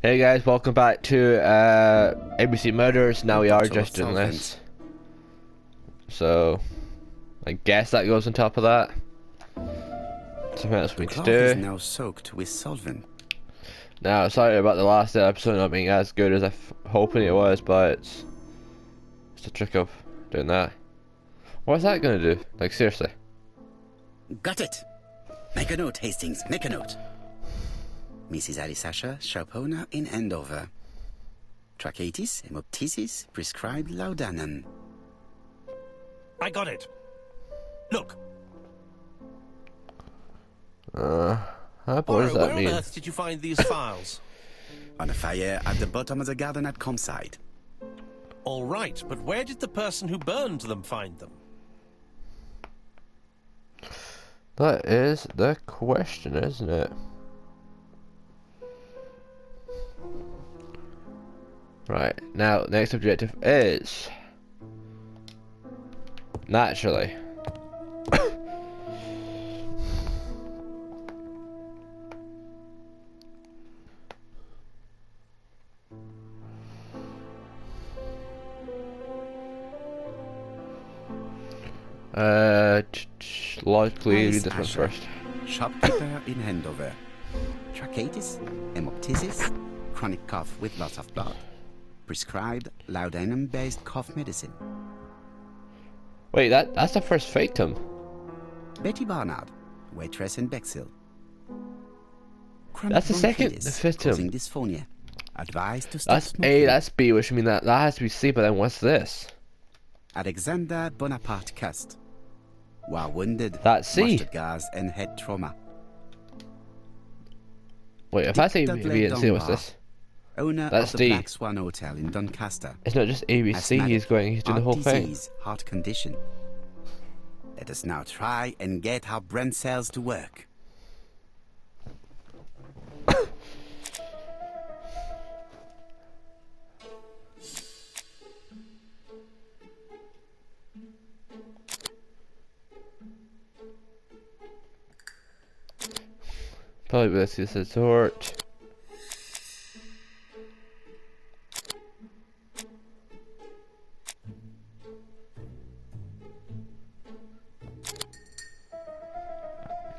Hey guys, welcome back to ABC Murders. Now we are just doing this. So, I guess that goes on top of that. Something else we need to do. Is now soaked with solvent. Now, sorry about the last episode not being as good as hoping it was, but it's a trick of doing that. What's that gonna do? Like, seriously? Got it! Make a note, Hastings, make a note. Mrs. Alisasha, shop owner in Andover. Tracheitis, hemoptysis, prescribed laudanum. I got it. Look. What does that where mean? on earth did you find these files? On a fire at the bottom of the garden at campsite. All right, but where did the person who burned them find them? That is the question, isn't it? Right, now, next objective is... naturally. Logically read this one first. Shopkeeper in Andover. Tracheitis, hemoptysis, chronic cough with lots of blood. Prescribed laudanum-based cough medicine. Wait, that's the first victim. Betty Barnard, waitress in Bexhill. That's the second victim. Causing dysphonia. Advised to stop That's smoking. A, that's B, which means that has to be C, but then what's this? Alexander Bonaparte Cust. While wounded, That's C. mustard gas and head trauma. Wait, if I say B and C, what's this? Owner That's of the D. Black Swan Hotel in Doncaster. It's not just A, B, C, he's doing the whole thing. Disease, heart condition. Let us now try and get our brain cells to work. Probably this is a sort.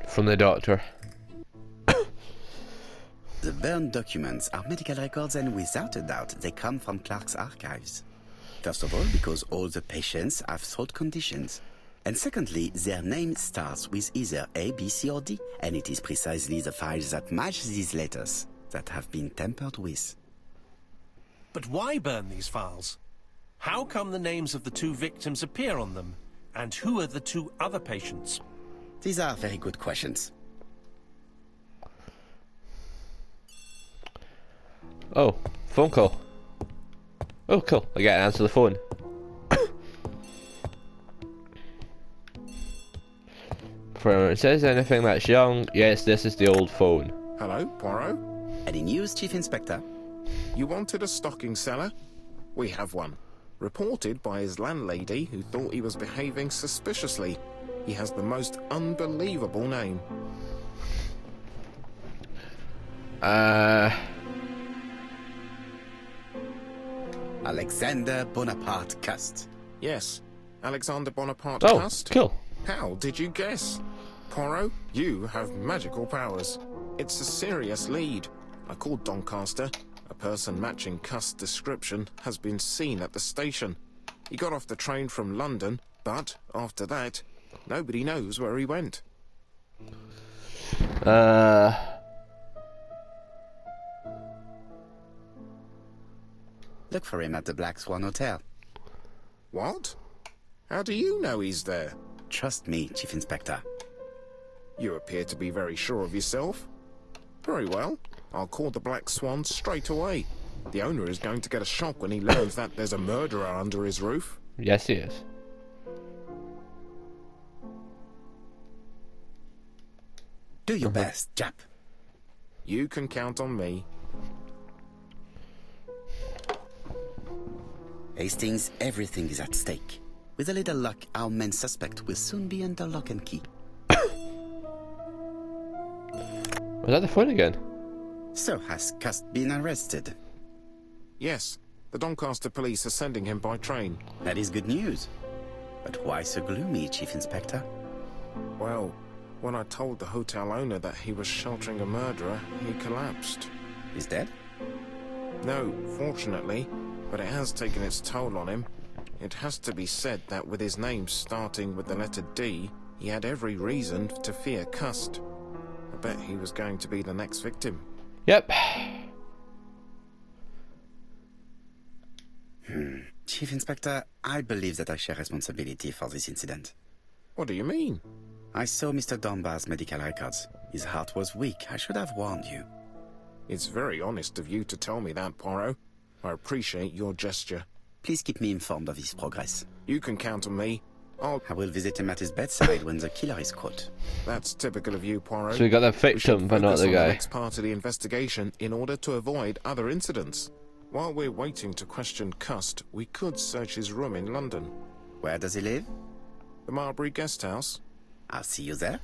From the doctor. The burned documents are medical records, and without a doubt they come from Clark's archives. First of all, because all the patients have throat conditions. And secondly, their name starts with either A, B, C, or D, and it is precisely the files that match these letters that have been tampered with. But why burn these files? How come the names of the two victims appear on them? And who are the two other patients? These are very good questions. Oh, phone call. Oh, cool. I gotta answer the phone. Before it says anything that's young, yes, this is the old phone. Hello, Poirot? Any news, Chief Inspector? You wanted a stocking seller? We have one. Reported by his landlady, who thought he was behaving suspiciously. He has the most unbelievable name. Alexander Bonaparte Cust. Yes, Alexander Bonaparte Oh, Cust. cool. How did you guess? Poirot, you have magical powers. It's a serious lead. I called Doncaster. A person matching Cust's description has been seen at the station. He got off the train from London, but after that, nobody knows where he went. Look for him at the Black Swan Hotel. What? How do you know he's there? Trust me, Chief Inspector. You appear to be very sure of yourself. Very well. I'll call the Black Swan straight away. The owner is going to get a shock when he learns that there's a murderer under his roof. Yes, he is. Do your best, Jap. You can count on me. Hastings, everything is at stake. With a little luck, our main suspect will soon be under lock and key. Was that the phone again? So has Cust been arrested? Yes, the Doncaster police are sending him by train. That is good news. But why so gloomy, Chief Inspector? Well, when I told the hotel owner that he was sheltering a murderer, he collapsed. He's dead? No, fortunately, but it has taken its toll on him. It has to be said that with his name starting with the letter D, he had every reason to fear Cust. I bet he was going to be the next victim. Yep. Chief Inspector, I believe that I share responsibility for this incident. What do you mean? I saw Mr. Dunbar's medical records. His heart was weak. I should have warned you. It's very honest of you to tell me that, Poirot. I appreciate your gesture. Please keep me informed of his progress. You can count on me. I will visit him at his bedside when the killer is caught. That's typical of you, Poirot. So we got the victim, but not the guy. The next part of the investigation in order to avoid other incidents. While we're waiting to question Cust, we could search his room in London. Where does he live? The Marbury Guest House. I'll see you there.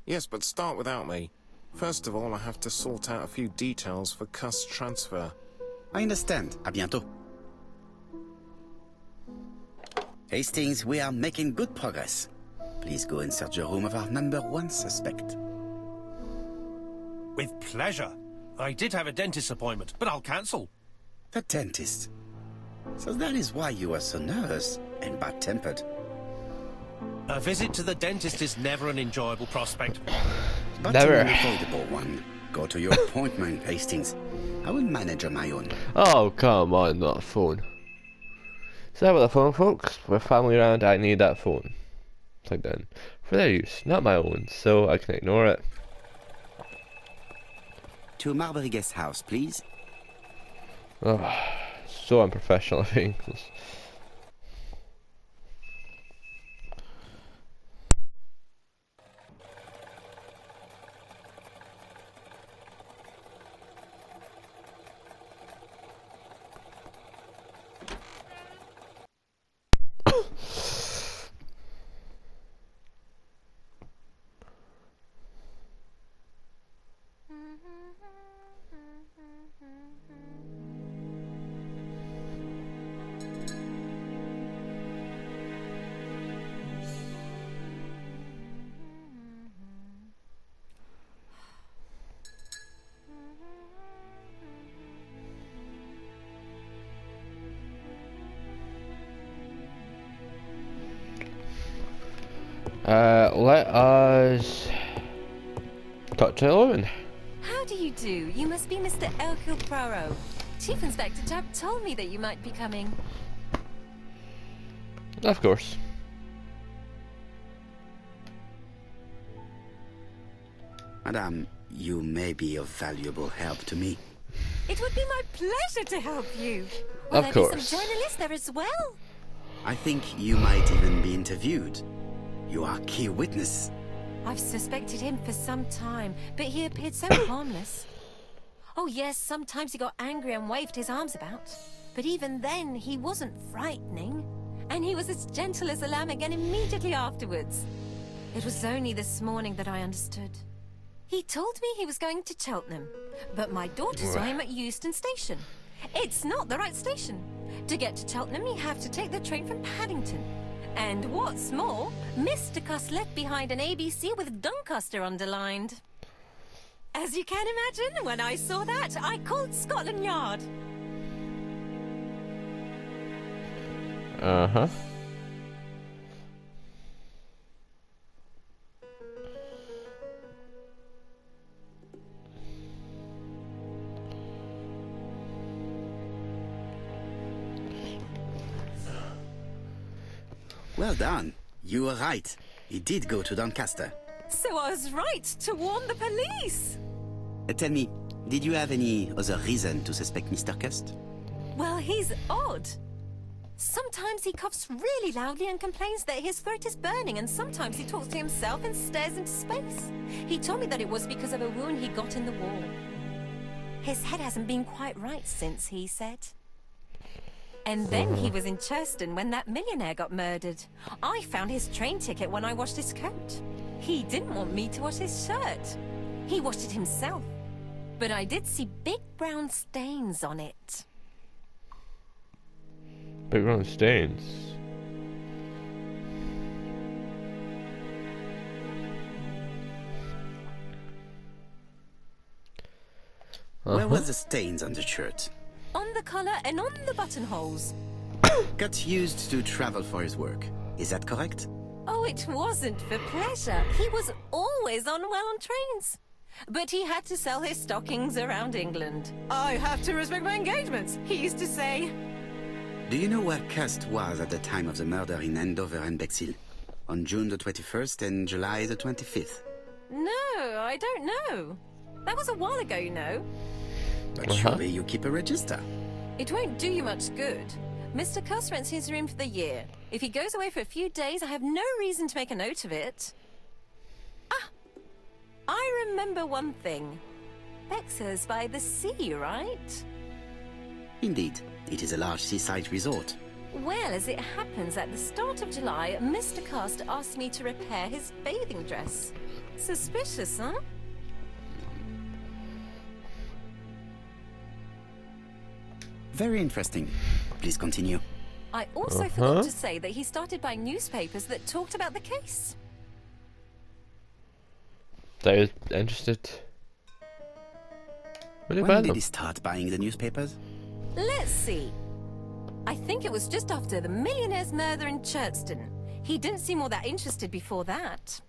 Yes, but start without me. First of all, I have to sort out a few details for Cust's transfer. I understand. À bientôt. Hastings, we are making good progress. Please go and search the room of our #1 suspect. With pleasure. I did have a dentist appointment, but I'll cancel. The dentist. So that is why you are so nervous and bad-tempered. A visit to the dentist is never an enjoyable prospect. But Never. an unavoidable one. Go to your appointment, Hastings. I will manage on my own. Oh, come on, not a phone. Is that what the phone, folks? With family around, I need that phone. Plugged in. For their use, not my own, so I can ignore it. To Marbury Guest House, please. Oh, so unprofessional, I think. Let us talk to Owen. How do you do? You must be Mr. Hercule Poirot. Chief Inspector Jupp told me that you might be coming. Of course. Madame, you may be of valuable help to me. It would be my pleasure to help you. Will Of there be course. some journalists there as well? I think you might even be interviewed. You are key witness. I've suspected him for some time, but he appeared so harmless. Oh yes, sometimes he got angry and waved his arms about. But even then, he wasn't frightening. And he was as gentle as a lamb again immediately afterwards. It was only this morning that I understood. He told me he was going to Cheltenham, but my daughter saw him at Euston Station. It's not the right station. To get to Cheltenham, you have to take the train from Paddington. And what's more, Mr. Cust left behind an ABC with Doncaster underlined. As you can imagine, when I saw that, I called Scotland Yard. Uh-huh. Well done. You were right. He did go to Doncaster. So I was right to warn the police. Tell me, did you have any other reason to suspect Mr. Cust? Well, he's odd. Sometimes he coughs really loudly and complains that his throat is burning, and sometimes he talks to himself and stares into space. He told me that it was because of a wound he got in the wall. His head hasn't been quite right since, he said. And then he was in Churston when that millionaire got murdered. I found his train ticket when I washed his coat. He didn't want me to wash his shirt. He washed it himself. But I did see big brown stains on it. Big round stains. Where were the stains on the shirt? On the collar and on the buttonholes. Got used to travel for his work. Is that correct? Oh, it wasn't for pleasure. He was always on well on trains. But he had to sell his stockings around England. I have to respect my engagements, he used to say. Do you know where Cust was at the time of the murder in Andover and Bexhill? On June the 21st and July the 25th? No, I don't know. That was a while ago, you know. But surely you keep a register. It won't do you much good. Mr. Cuss rents his room for the year. If he goes away for a few days, I have no reason to make a note of it. Ah! I remember one thing. Bexhill by the sea, right? Indeed. It is a large seaside resort. Well, as it happens, at the start of July, Mr. Cast asked me to repair his bathing dress. Suspicious, huh? Very interesting. Please continue. I also forgot to say that he started buying newspapers that talked about the case. They was interested. Really When bad did them. he start buying the newspapers? Let's see. I think it was just after the millionaire's murder in Chertston. He didn't seem all that interested before that.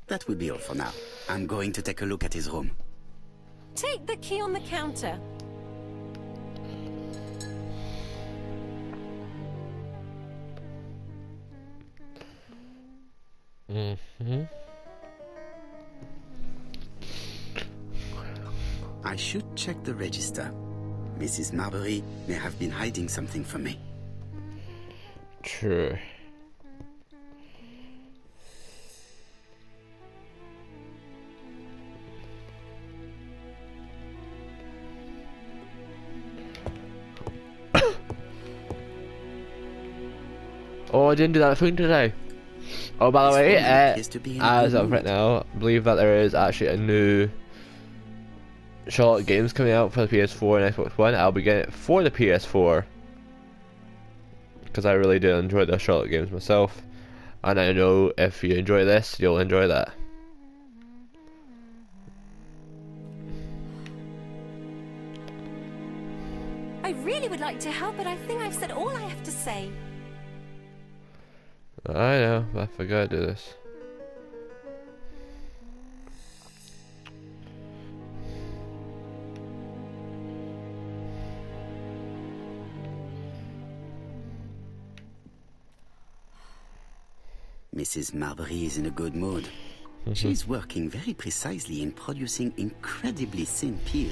That will be all for now. I'm going to take a look at his room. Take the key on the counter. I should check the register. Mrs. Marbury may have been hiding something from me. True. Oh, I didn't do that thing today. Oh, by the way, as of right now, I believe that there is actually a new Charlotte games coming out for the PS4 and Xbox One. I'll be getting it for the PS4 because I really do enjoy the Charlotte games myself, and I know if you enjoy this, you'll enjoy that. I really would like to help, but I think I've said all I have to say. I know, I forgot to do this. Mrs. Marbury is in a good mood. She's working very precisely in producing incredibly thin peel.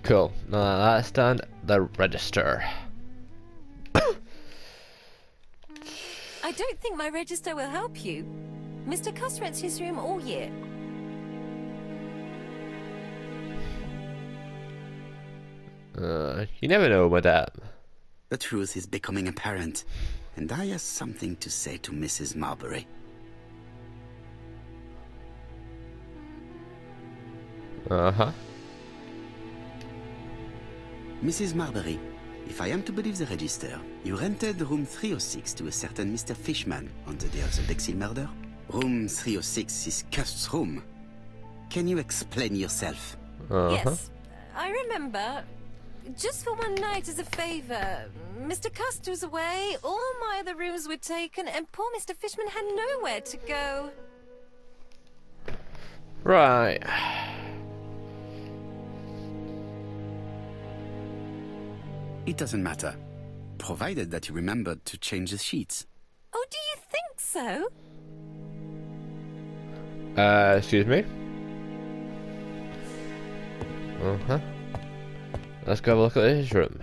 Cool. Now that's done. The register. I don't think my register will help you. Mr. Cuss rents his room all year. You never know, madame. The truth is becoming apparent, and I have something to say to Mrs. Marbury. Uh-huh. Mrs. Marbury, if I am to believe the register, you rented room 306 to a certain Mr. Fishman on the day of the Bexhill murder? Room 306 is Cust's room. Can you explain yourself? Yes, I remember. Just for one night as a favor. Mr. Cust was away, all my other rooms were taken, and poor Mr. Fishman had nowhere to go. Right. It doesn't matter, provided that you remembered to change the sheets. Oh, do you think so? Excuse me? Uh-huh. Let's go have a look at his room.